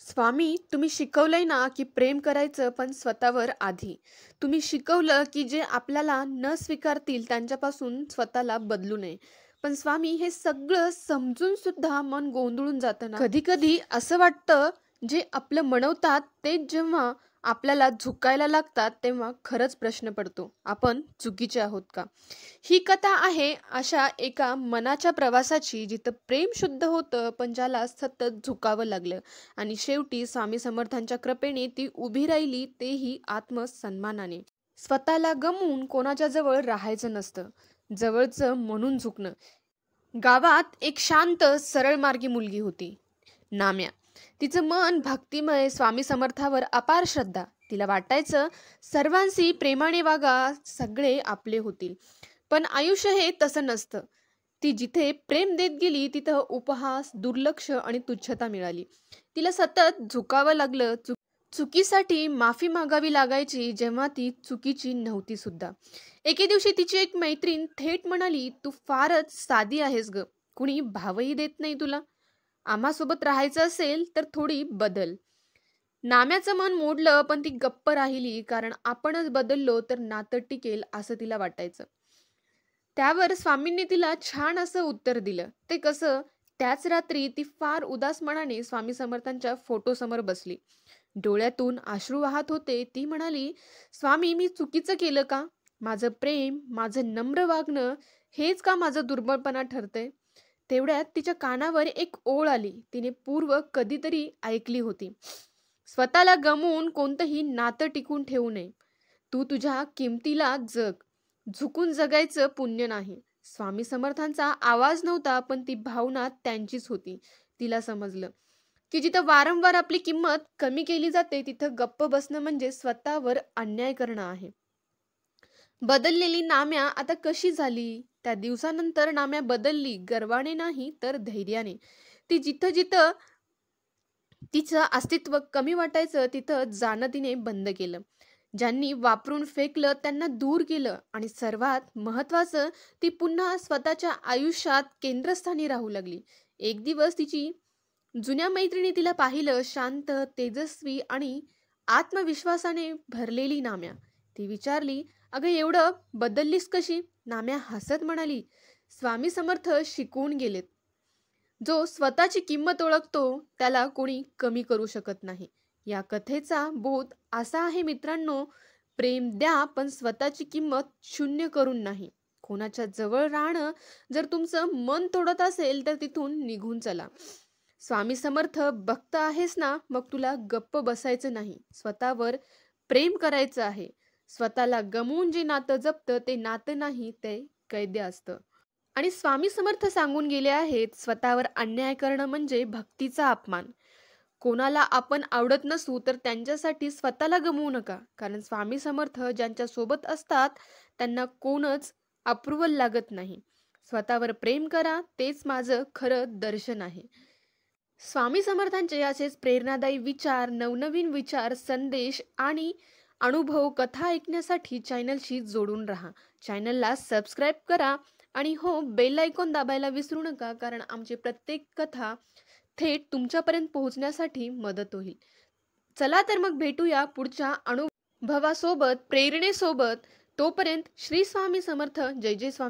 स्वामी, तुम्ही शिकवलंय ना, की प्रेम करायचं पण स्वतःवर आधी. तुम्ही शिकवलं, की जे आपल्याला न स्वीकारतील त्यांच्यापासून स्वतःला बदलू नये. पण स्वामी, हे सगळं समजून सुद्धा मन गोंधळून जातं ना. कधी-कधी असं वाटतं, जे आपलं मनवतात तेच जेव्हा आपल्याला झुकायला लागतात, तेव्हा खरंच प्रश्न पडतो, आपण चुकीचे आहोत का? ही कथा आहे अशा एका मनाच्या प्रवासाची, जिथं प्रेम शुद्ध होतं, पण ज्याला सतत झुकावं लागलं. आणि शेवटी स्वामी समर्थांच्या कृपेने ती उभी राहिली, तेही आत्मसन्मानाने. स्वतःला गमवून कोणाच्या जवळ राहायचं नसतं, जवळचं म्हणून झुकणं. गावात एक शांत सरळ मार्गी मुलगी होती, नाम्या. तिचं मन भक्तिमय, स्वामी समर्थावर अपार श्रद्धा. तिला वाटायचं सर्वांशी प्रेमाने वागा, सगळे आपले होतील. पण आयुष्य हे तसं नसतं. ती जिथे प्रेम देत गेली तिथं उपहास, दुर्लक्ष आणि तुच्छता मिळाली. तिला सतत झुकावं लागलं, चुकीसाठी माफी मागावी लागायची जेव्हा ती चुकीची नव्हती सुद्धा. एके दिवशी तिची एक मैत्रीण थेट म्हणाली, "तू फारच साधी आहेस ग. कुणी भावही देत नाही तुला. आम्हासोबत राहायचं असेल तर थोडी बदल." नाम्याचं मन मोडलं, पण ती गप्प राहिली, कारण आपणच बदललो तर नातं टिकेल असं तिला वाटायचं. त्यावर स्वामींनी तिला छान असं उत्तर दिलं. ते कसं? त्याच रात्री ती फार उदास मनाने स्वामी समर्थांच्या फोटोसमोर बसली. डोळ्यातून अश्रू वाहत होते. ती म्हणाली, "स्वामी, मी चुकीचं केलं का? माझं प्रेम, माझं नम्र वागणं हेच का माझं दुर्बळपणा ठरतंय?" तेवढ्यात तिच्या कानावर एक ओळ आली. तिने पूर्व कधीतरी ऐकली होती. "स्वतःला गमावून कोणतंही नातं टिकून ठेवू नये. तू तुझ्या किमतीला जग. झुकून जगायचं पुण्य नाही." स्वामी समर्थांचा आवाज नव्हता, पण ती भावना त्यांचीच होती. तिला समजलं, की जिथं वारंवार आपली किंमत कमी केली जाते, तिथं गप्प बसणं म्हणजे स्वतःवर अन्याय करणं आहे. बदललेली नाम्या आता कशी झाली? त्या दिवसानंतर नाम्या बदलली, गर्वाने नाही तर धैर्याने. ती जिथं-जिथं तिचं अस्तित्व कमी वाटायचं, तिथं जाणं तिने बंद केलं. ज्यांनी वापरून फेकलं त्यांना दूर केलं, आणि सर्वात महत्वाचं, ती पुन्हा स्वतःच्या आयुष्यात केंद्रस्थानी राहू लागली. एक दिवस तिची जुन्या मैत्रिणी तिला पाहिलं, शांत, तेजस्वी आणि आत्मविश्वासाने भरलेली नाम्या. ती विचारली, "अगं, एवढं बदललीस कशी?" नाम्या हसत म्हणाली, "स्वामी समर्थ शिकवून गेलेत. जो स्वतःची किंमत ओळखतो त्याला कोणी कमी करू शकत नाही." या कथेचा बोध असा आहे मित्रांनो, प्रेम द्या पण स्वतःची किंमत शून्य करून नाही. कोणाच्या जवळ राहणं जर तुमचं मन तोडत असेल तर तिथून निघून चला. स्वामी समर्थ भक्त आहेस ना, मग तुला गप्प बसायचं नाही. स्वतःवर प्रेम करायचं आहे. स्वतःला गमवून जे नातं जपतं ते नातं नाही, ते कैद्य असतं. आणि स्वामी समर्थ सांगून गेले आहेत, स्वतःवर अन्याय करणं म्हणजे भक्तीचा अपमान. कोणाला आपण आवडत नसू तर त्यांच्यासाठी स्वतःला गमवू नका, कारण स्वामी समर्थ ज्यांच्या सोबत असतात त्यांना कोणच अप्रुव्हल लागत नाही. स्वतःवर प्रेम करा, तेच माझं खरं दर्शन आहे. स्वामी समर्थांचे असेच प्रेरणादायी विचार, नवनवीन विचार, संदेश आणि अनुभव कथा ऐकण्यासाठी चॅनलशी जोडून राहा. चॅनलला सबस्क्राईब करा आणि हो, बेल आयकॉन दाबायला विसरू नका, कारण आमची प्रत्येक कथा थेट तुमच्यापर्यंत पोहोचण्यासाठी मदत होईल. चला तर मग भेटूया पुढच्या अनुभवासोबत, प्रेरणेसोबत. तोपर्यंत श्री स्वामी समर्थ. जय जय स्वामी.